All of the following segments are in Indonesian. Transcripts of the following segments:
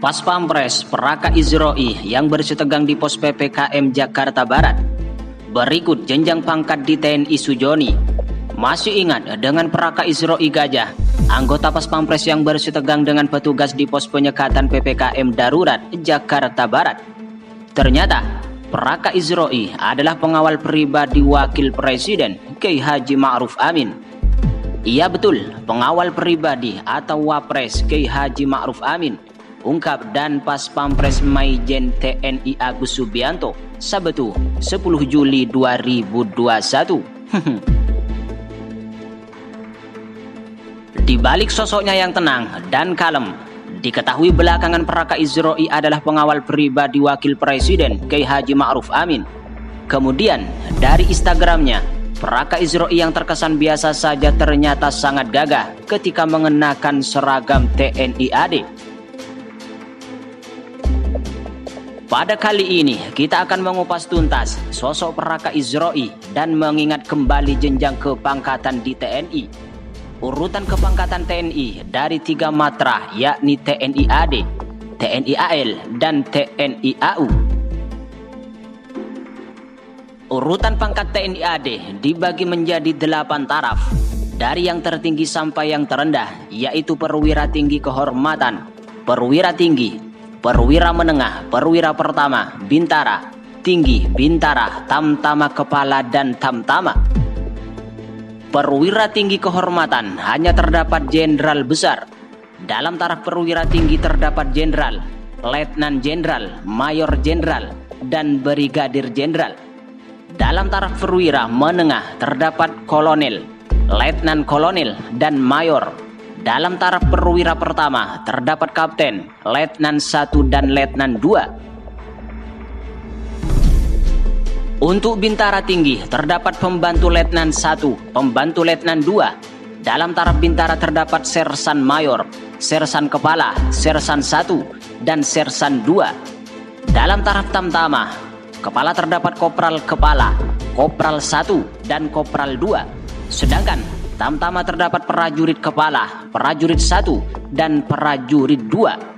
Paspampres Peraka Izroi yang bersih tegang di pos PPKM Jakarta Barat. Berikut jenjang pangkat di TNI Sujoni. Masih ingat dengan Peraka Izroi Gajah, anggota Paspampres yang bersih tegang dengan petugas di pos penyekatan PPKM Darurat Jakarta Barat? Ternyata Peraka Izroi adalah pengawal pribadi Wakil Presiden Kiai Haji Ma'ruf Amin. Iya betul, pengawal pribadi atau Wapres Kiai Haji Ma'ruf Amin, ungkap dan Paspampres Maijen TNI Agus Subianto Sabtu 10 Juli 2021. Di balik sosoknya yang tenang dan kalem, diketahui belakangan Peraka Izroi adalah pengawal pribadi Wakil Presiden Kiai Haji Ma'ruf Amin. Kemudian dari Instagramnya, Peraka Izroi yang terkesan biasa saja ternyata sangat gagah ketika mengenakan seragam TNI AD. Pada kali ini kita akan mengupas tuntas sosok Peraka Izroi dan mengingat kembali jenjang kepangkatan di TNI. Urutan kepangkatan TNI dari 3 matra, yakni TNI AD, TNI AL, dan TNI AU. Urutan pangkat TNI AD dibagi menjadi 8 taraf, dari yang tertinggi sampai yang terendah, yaitu perwira tinggi kehormatan, perwira tinggi, perwira menengah, perwira pertama, bintara, tinggi, bintara, tamtama kepala, dan tamtama. Perwira tinggi kehormatan hanya terdapat jenderal besar. Dalam taraf perwira tinggi terdapat jenderal, letnan jenderal, mayor jenderal, dan brigadir jenderal. Dalam taraf perwira menengah terdapat kolonel, letnan kolonel, dan mayor. Dalam taraf perwira pertama terdapat kapten, letnan 1, dan letnan 2. Untuk bintara tinggi terdapat pembantu letnan 1, pembantu letnan 2. Dalam taraf bintara terdapat sersan mayor, sersan kepala, sersan 1, dan sersan 2. Dalam taraf tamtama, kepala terdapat kopral kepala, kopral 1, dan kopral 2. Sedangkan tamtama terdapat prajurit kepala, prajurit 1, dan prajurit 2.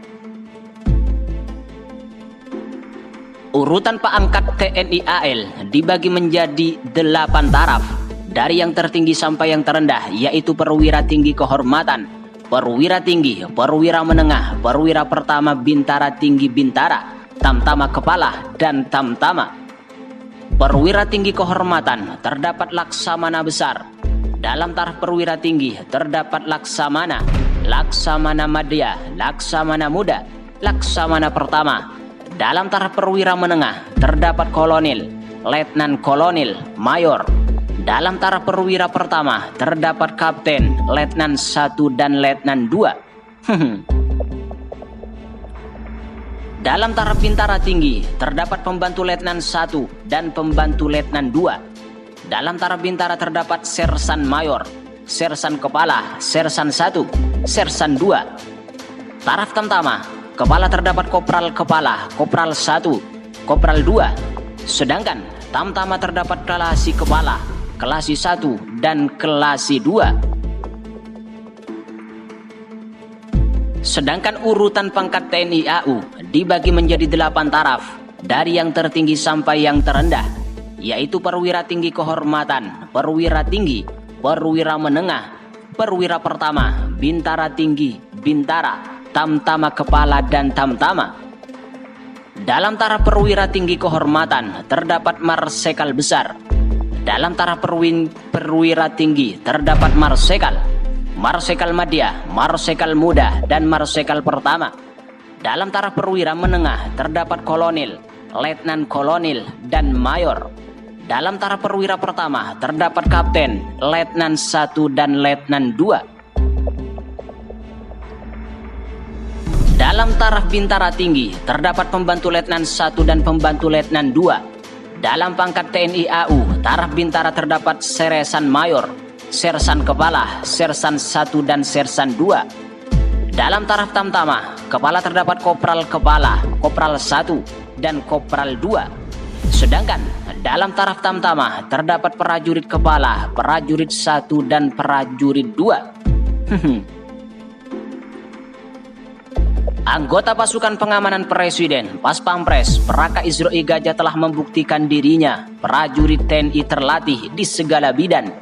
Urutan pangkat TNI AL dibagi menjadi 8 taraf, dari yang tertinggi sampai yang terendah, yaitu perwira tinggi kehormatan, perwira tinggi, perwira menengah, perwira pertama, bintara tinggi bintara, tamtama kepala, dan tamtama. Perwira tinggi kehormatan terdapat laksamana besar. Dalam taraf perwira tinggi terdapat laksamana, laksamana madya, laksamana muda, laksamana pertama. Dalam taraf perwira menengah terdapat kolonel, letnan kolonel, mayor. Dalam taraf perwira pertama terdapat kapten, letnan 1, dan letnan 2. Dalam taraf bintara tinggi terdapat pembantu letnan 1 dan pembantu letnan 2. Dalam taraf bintara terdapat sersan mayor, sersan kepala, sersan 1, sersan 2. Taraf tamtama, kepala terdapat kopral kepala, kopral 1, kopral 2. Sedangkan tamtama terdapat kelasi kepala, kelasi 1, dan kelasi 2. Sedangkan urutan pangkat TNI AU dibagi menjadi 8 taraf, dari yang tertinggi sampai yang terendah, yaitu perwira tinggi kehormatan, perwira tinggi, perwira menengah, perwira pertama, bintara tinggi, bintara, tamtama kepala, dan tamtama. Dalam taraf perwira tinggi kehormatan terdapat marsekal besar. Dalam taraf perwira tinggi terdapat marsekal, marsekal madya, marsekal muda, dan marsekal pertama. Dalam taraf perwira menengah terdapat kolonel, letnan kolonel, dan mayor. Dalam taraf perwira pertama terdapat kapten, letnan 1, dan letnan 2. Dalam taraf bintara tinggi terdapat pembantu letnan 1 dan pembantu letnan 2. Dalam pangkat TNI AU taraf bintara terdapat sersan mayor, sersan kepala, sersan 1, dan sersan 2. Dalam taraf tamtama, kepala terdapat kopral kepala, kopral 1, dan kopral 2. Sedangkan dalam taraf tamtama terdapat prajurit kepala, prajurit 1, dan prajurit 2. Anggota pasukan pengamanan presiden, Pas Pampres, Peraka Izroi Gajah telah membuktikan dirinya prajurit TNI terlatih di segala bidang.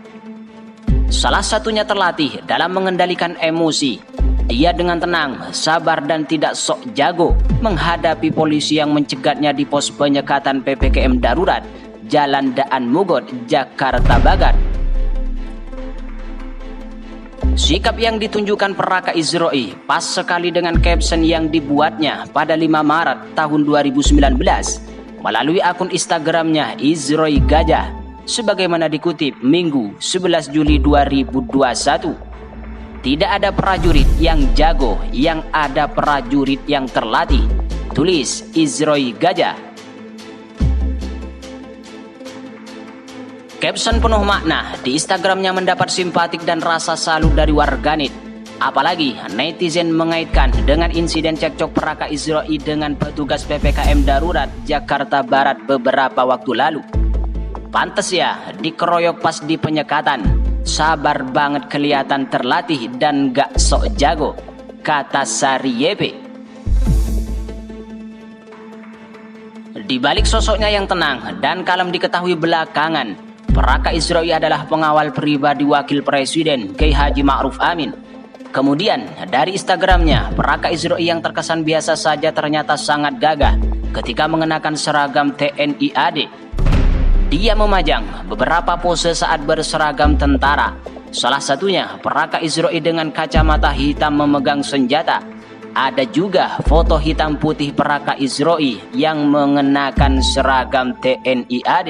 Salah satunya terlatih dalam mengendalikan emosi. Ia dengan tenang, sabar dan tidak sok jago menghadapi polisi yang mencegatnya di pos penyekatan PPKM darurat Jalan Daan Mogot, Jakarta Barat. Sikap yang ditunjukkan Peraka Izroi pas sekali dengan caption yang dibuatnya pada 5 Maret tahun 2019 melalui akun Instagramnya Izroi Gajah, sebagaimana dikutip Minggu 11 Juli 2021. Tidak ada prajurit yang jago, yang ada prajurit yang terlatih, tulis Izroi Gajah. Caption penuh makna di Instagramnya mendapat simpatik dan rasa salut dari warganet. Apalagi netizen mengaitkan dengan insiden cekcok Peraka Izroi dengan petugas PPKM darurat Jakarta Barat beberapa waktu lalu. Pantes ya, dikeroyok pas di penyekatan. Sabar banget, kelihatan terlatih dan gak sok jago, kata Sari YP. Di balik sosoknya yang tenang dan kalem diketahui belakangan, Peraka Izroi adalah pengawal pribadi Wakil Presiden Kiai Haji Ma'ruf Amin. Kemudian dari Instagramnya, Peraka Izroi yang terkesan biasa saja ternyata sangat gagah ketika mengenakan seragam TNI AD. Dia memajang beberapa pose saat berseragam tentara. Salah satunya Peraka Izroi dengan kacamata hitam memegang senjata. Ada juga foto hitam putih Peraka Izroi yang mengenakan seragam TNI AD.